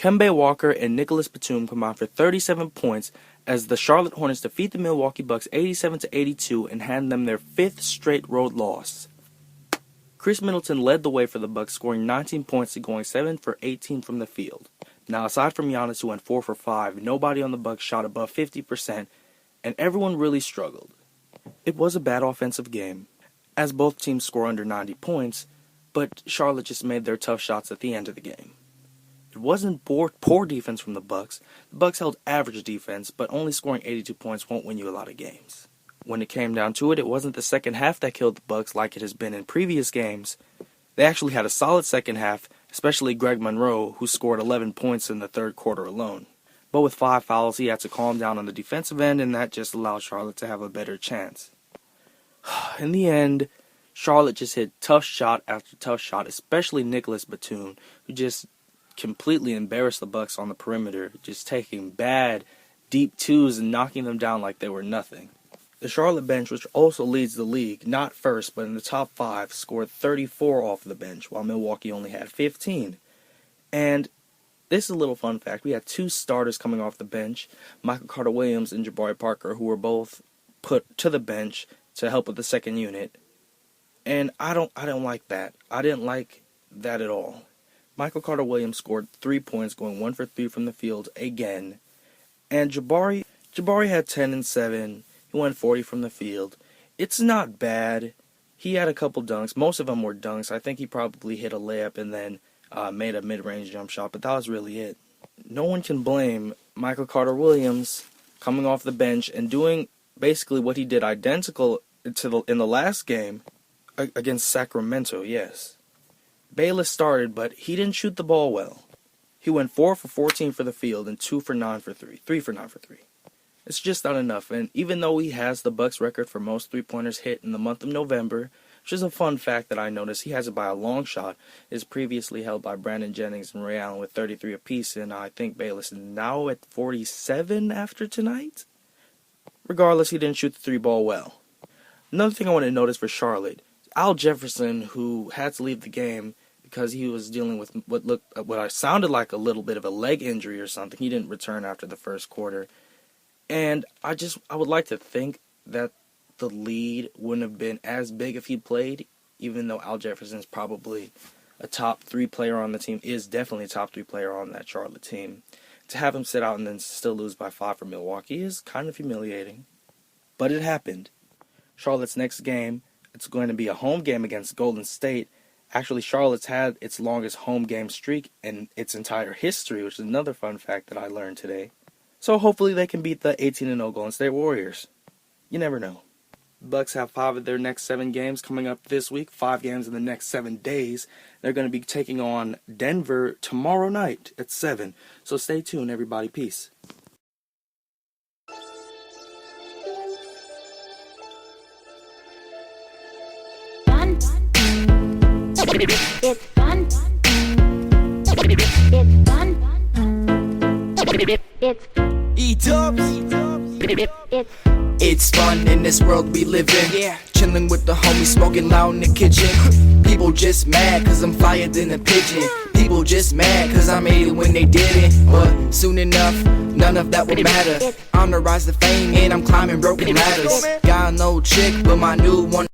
Kemba Walker and Nicholas Batum combined for 37 points as the Charlotte Hornets defeat the Milwaukee Bucks 87-82 and hand them their 5th straight road loss. Chris Middleton led the way for the Bucks, scoring 19 points and going 7 for 18 from the field. Now, aside from Giannis, who went 4 for 5, nobody on the Bucks shot above 50%, and everyone really struggled. It was a bad offensive game, as both teams score under 90 points, but Charlotte just made their tough shots at the end of the game. It wasn't poor defense from the Bucks. The Bucks held average defense, but only scoring 82 points won't win you a lot of games. When it came down to it, it wasn't the second half that killed the Bucks like it has been in previous games. They actually had a solid second half, especially Greg Monroe, who scored 11 points in the third quarter alone. But with 5 fouls, he had to calm down on the defensive end, and that just allowed Charlotte to have a better chance. In the end, Charlotte just hit tough shot after tough shot, especially Nicholas Batum, who just completely embarrassed the Bucks on the perimeter, just taking bad, deep twos and knocking them down like they were nothing. The Charlotte bench, which also leads the league, not first, but in the top 5, scored 34 off the bench, while Milwaukee only had 15. And this is a little fun fact. We had 2 starters coming off the bench, Michael Carter-Williams and Jabari Parker, who were both put to the bench to help with the second unit. And I don't like that. I didn't like that at all. Michael Carter-Williams scored 3 points, going 1 for 3 from the field again. And Jabari had 10 and 7. He went 40 from the field. It's not bad. He had a couple dunks. Most of them were dunks. I think he probably hit a layup and then made a mid-range jump shot, but that was really it. No one can blame Michael Carter-Williams coming off the bench and doing basically what he did identical in the last game against Sacramento, yes. Bayless started, but he didn't shoot the ball well. He went 4 for 14 for the field and 2 for 9 for 3. 3 for 9 for 3. It's just not enough, and even though he has the Bucks record for most three-pointers hit in the month of November, which is a fun fact that I noticed, he has it by a long shot, is previously held by Brandon Jennings and Ray Allen with 33 apiece, and I think Bayless is now at 47 after tonight? Regardless, he didn't shoot the 3-ball well. Another thing I want to notice for Charlotte, Al Jefferson, who had to leave the game because he was dealing with what sounded like a little bit of a leg injury or something. He didn't return after the first quarter. And I would like to think that the lead wouldn't have been as big if he played, even though Al Jefferson is probably a top 3 player on the team, is definitely a top 3 player on that Charlotte team. To have him sit out and then still lose by 5 for Milwaukee is kind of humiliating. But it happened. Charlotte's next game, it's going to be a home game against Golden State. Actually, Charlotte's had its longest home game streak in its entire history, which is another fun fact that I learned today. So hopefully they can beat the 18-0 Golden State Warriors. You never know. Bucks have 5 of their next 7 games coming up this week, 5 games in the next 7 days. They're going to be taking on Denver tomorrow night at 7. So stay tuned, everybody. Peace. It's fun. It's fun. It's E-dubs. It's fun in this world we live in. Yeah. Chilling with the homies, smoking loud in the kitchen. People just mad cause I'm flyer than a pigeon. People just mad cause I made it when they didn't. But soon enough, none of that will matter. I'm the rise to fame and I'm climbing broken ladders. Got no chick, but my new one